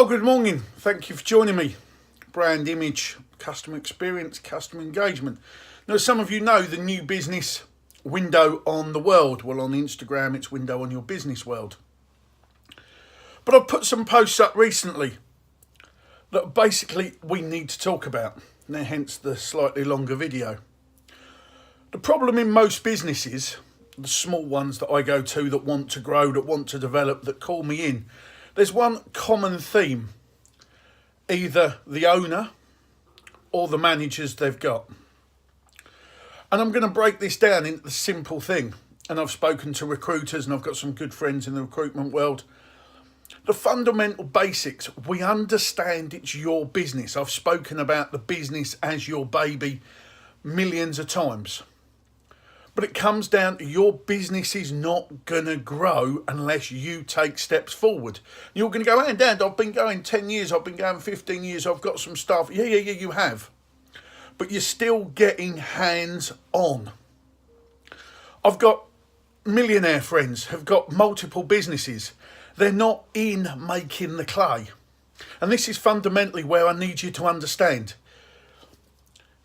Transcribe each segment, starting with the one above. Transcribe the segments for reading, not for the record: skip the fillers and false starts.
Well, good morning. Thank you for joining me. Brand image, customer experience, customer engagement. Now, some of you know the new business window on the world. Well, on Instagram, it's window on your business world. But I've put some posts up recently that basically we need to talk about. Now, hence the slightly longer video. The problem in most businesses, the small ones that I go to that want to grow, that want to develop, that call me in, there's one common theme. Either the owner or the managers they've got. And I'm going to break this down into the simple thing. And I've spoken to recruiters and I've got some good friends in the recruitment world. The fundamental basics, we understand it's your business. I've spoken about the business as your baby millions of times. But it comes down to your business is not going to grow unless you take steps forward. You're going to go, hey, Dad, I've been going 10 years, I've been going 15 years, I've got some stuff. Yeah, you have. But you're still getting hands on. I've got millionaire friends, have got multiple businesses. They're not in making the clay. And this is fundamentally where I need you to understand.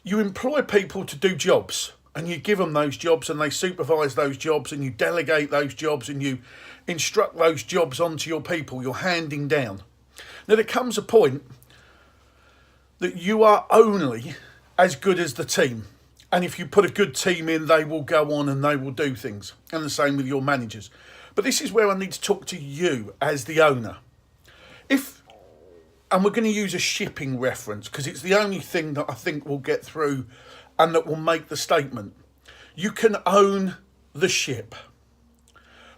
You employ people to do jobs. And you give them those jobs and they supervise those jobs and you delegate those jobs and you instruct those jobs onto your people. You're handing down. Now there comes a point that you are only as good as the team. And if you put a good team in, they will go on and they will do things. And the same with your managers. But this is where I need to talk to you as the owner. And we're going to use a shipping reference because it's the only thing that I think will get through and that will make the statement. You can own the ship,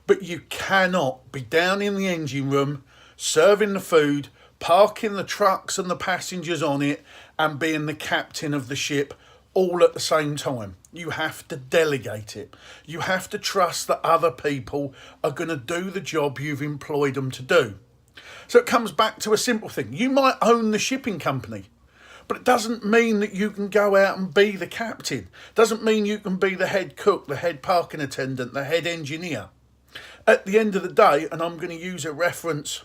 but you cannot be down in the engine room, serving the food, parking the trucks and the passengers on it, and being the captain of the ship all at the same time. You have to delegate it. You have to trust that other people are going to do the job you've employed them to do. So it comes back to a simple thing. You might own the shipping company, but it doesn't mean that you can go out and be the captain. Doesn't mean you can be the head cook, the head parking attendant, the head engineer. At the end of the day, and I'm going to use a reference,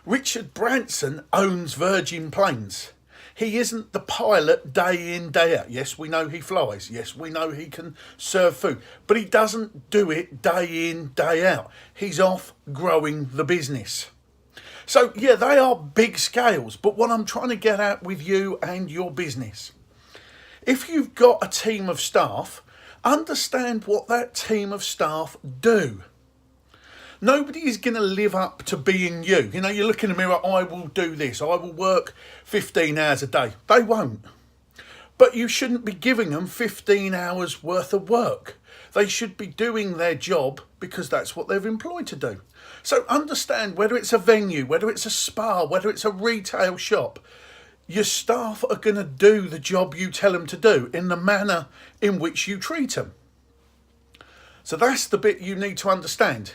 Richard Branson owns Virgin Planes. He isn't the pilot day in, day out. Yes, we know he flies. Yes, we know he can serve food. But he doesn't do it day in, day out. He's off growing the business. So, yeah, they are big scales, but what I'm trying to get at with you and your business, if you've got a team of staff, understand what that team of staff do. Nobody is going to live up to being you. You know, you look in the mirror, I will do this, I will work 15 hours a day. They won't. But you shouldn't be giving them 15 hours worth of work. They should be doing their job because that's what they're employed to do. So understand, whether it's a venue, whether it's a spa, whether it's a retail shop, your staff are going to do the job you tell them to do in the manner in which you treat them. So that's the bit you need to understand,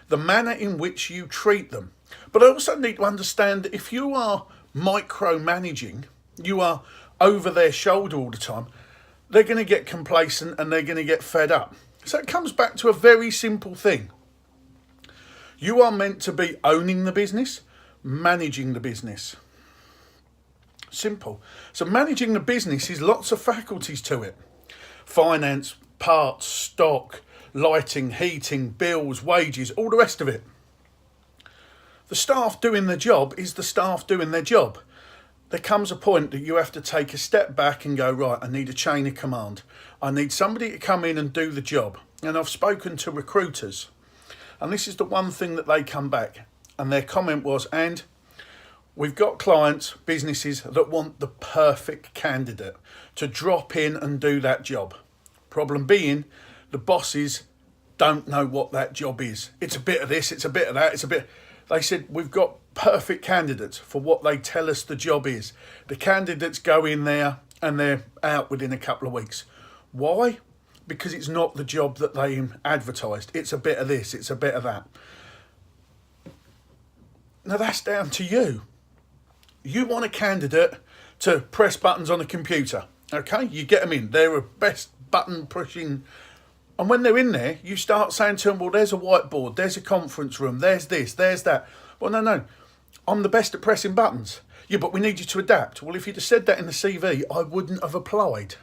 the manner in which you treat them. But I also need to understand that if you are micromanaging, you are over their shoulder all the time, they're going to get complacent and they're going to get fed up. So it comes back to a very simple thing. You are meant to be owning the business, managing the business. Simple. So managing the business is lots of faculties to it. Finance, parts, stock, lighting, heating, bills, wages, all the rest of it. The staff doing their job is the staff doing their job. There comes a point that you have to take a step back and go, right, I need a chain of command. I need somebody to come in and do the job. And I've spoken to recruiters, and this is the one thing that they come back. And their comment was, and we've got clients, businesses that want the perfect candidate to drop in and do that job. Problem being, the bosses don't know what that job is. It's a bit of this, it's a bit of that, it's a bit... They said, we've got perfect candidates for what they tell us the job is. The candidates go in there and they're out within a couple of weeks. Why? Because it's not the job that they advertised. It's a bit of this, it's a bit of that. Now that's down to you. You want a candidate to press buttons on a computer, okay? You get them in. They're a best button pushing. And when they're in there, you start saying to them, well, there's a whiteboard, there's a conference room, there's this, there's that. Well, no. I'm the best at pressing buttons. Yeah, but we need you to adapt. Well, if you'd have said that in the CV, I wouldn't have applied.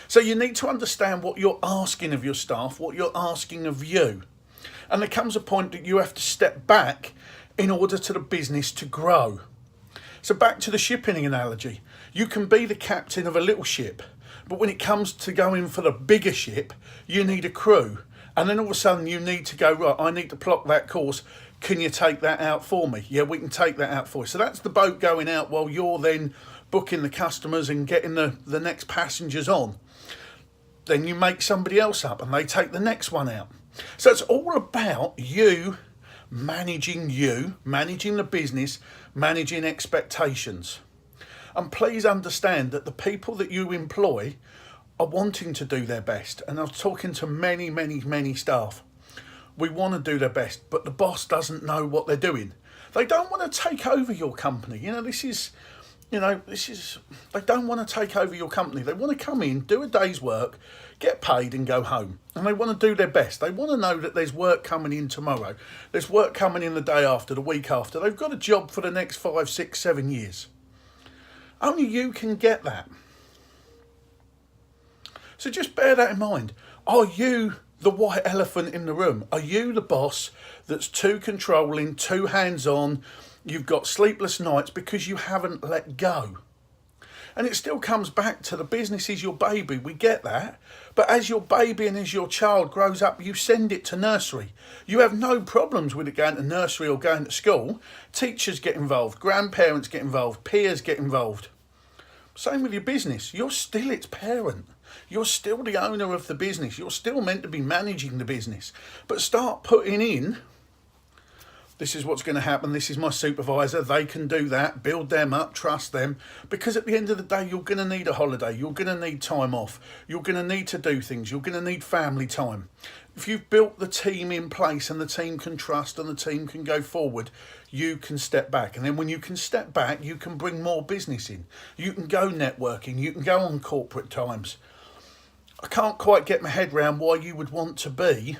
So you need to understand what you're asking of your staff, what you're asking of you. And there comes a point that you have to step back in order to the business to grow. So back to the shipping analogy. You can be the captain of a little ship, but when it comes to going for the bigger ship, you need a crew. And then all of a sudden you need to go, right, I need to plot that course. Can you take that out for me? Yeah, we can take that out for you. So that's the boat going out while you're then booking the customers and getting the next passengers on. Then you make somebody else up and they take the next one out. So it's all about you, managing the business, managing expectations. And please understand that the people that you employ are wanting to do their best. And I was talking to many staff. We want to do their best, but the boss doesn't know what they're doing. They don't want to take over your company. They don't want to take over your company. They want to come in, do a day's work, get paid and go home. And they want to do their best. They want to know that there's work coming in tomorrow. There's work coming in the day after, the week after. They've got a job for the next 5, 6, 7 years. Only you can get that. So just bear that in mind. Are you the white elephant in the room? Are you the boss that's too controlling, too hands-on? You've got sleepless nights because you haven't let go. And it still comes back to the business is your baby. We get that. But as your baby and as your child grows up, you send it to nursery. You have no problems with it going to nursery or going to school. Teachers get involved. Grandparents get involved. Peers get involved. Same with your business. You're still its parent. You're still the owner of the business. You're still meant to be managing the business. But start putting in, this is what's going to happen. This is my supervisor. They can do that. Build them up. Trust them. Because at the end of the day, you're going to need a holiday. You're going to need time off. You're going to need to do things. You're going to need family time. If you've built the team in place and the team can trust and the team can go forward, you can step back. And then when you can step back, you can bring more business in. You can go networking. You can go on corporate times. I can't quite get my head around why you would want to be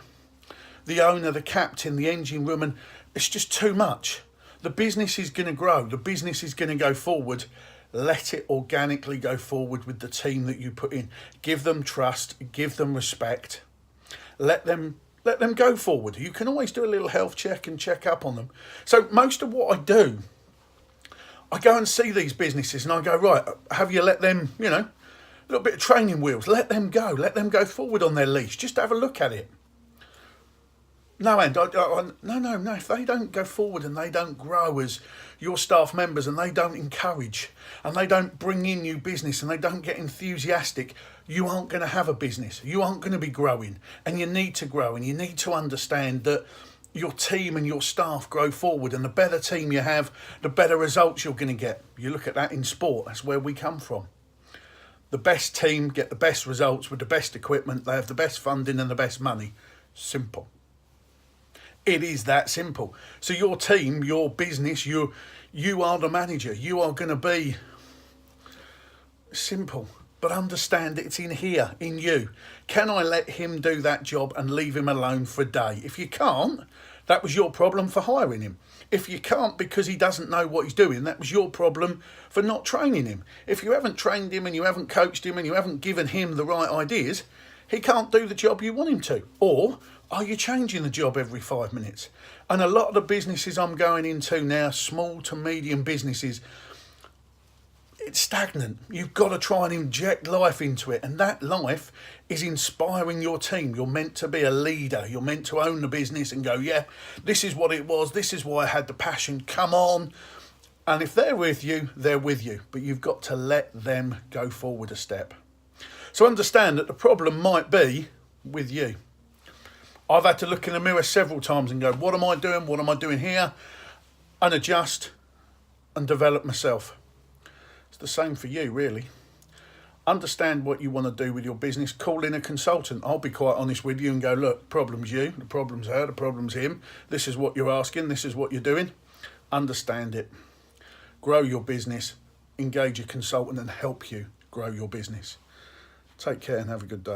the owner, the captain, the engine room, and it's just too much. The business is going to grow. The business is going to go forward. Let it organically go forward with the team that you put in. Give them trust. Give them respect. Let them go forward. You can always do a little health check and check up on them. So most of what I do, I go and see these businesses and I go, right, have you let them, a little bit of training wheels. Let them go. Let them go forward on their leash. Just have a look at it. No, and no. If they don't go forward and they don't grow as your staff members and they don't encourage and they don't bring in new business and they don't get enthusiastic, you aren't going to have a business. You aren't going to be growing, and you need to grow, and you need to understand that your team and your staff grow forward, and the better team you have, the better results you're going to get. You look at that in sport. That's where we come from. The best team get the best results with the best equipment. They have the best funding and the best money. Simple. It is that simple. So your team, your business, you are the manager. You are going to be simple. But understand it's in here, in you. Can I let him do that job and leave him alone for a day? If you can't, that was your problem for hiring him. If you can't because he doesn't know what he's doing, that was your problem for not training him. If you haven't trained him and you haven't coached him and you haven't given him the right ideas, he can't do the job you want him to. Or are you changing the job every 5 minutes? And a lot of the businesses I'm going into now, small to medium businesses, it's stagnant. You've got to try and inject life into it. And that life is inspiring your team. You're meant to be a leader. You're meant to own the business and go, yeah, this is what it was. This is why I had the passion. Come on. And if they're with you, they're with you. But you've got to let them go forward a step. So understand that the problem might be with you. I've had to look in the mirror several times and go, what am I doing? What am I doing here? And adjust and develop myself. It's the same for you, really. Understand what you want to do with your business. Call in a consultant. I'll be quite honest with you and go, look, problem's you, the problem's her, the problem's him. This is what you're asking. This is what you're doing. Understand it. Grow your business. Engage a consultant and help you grow your business. Take care and have a good day.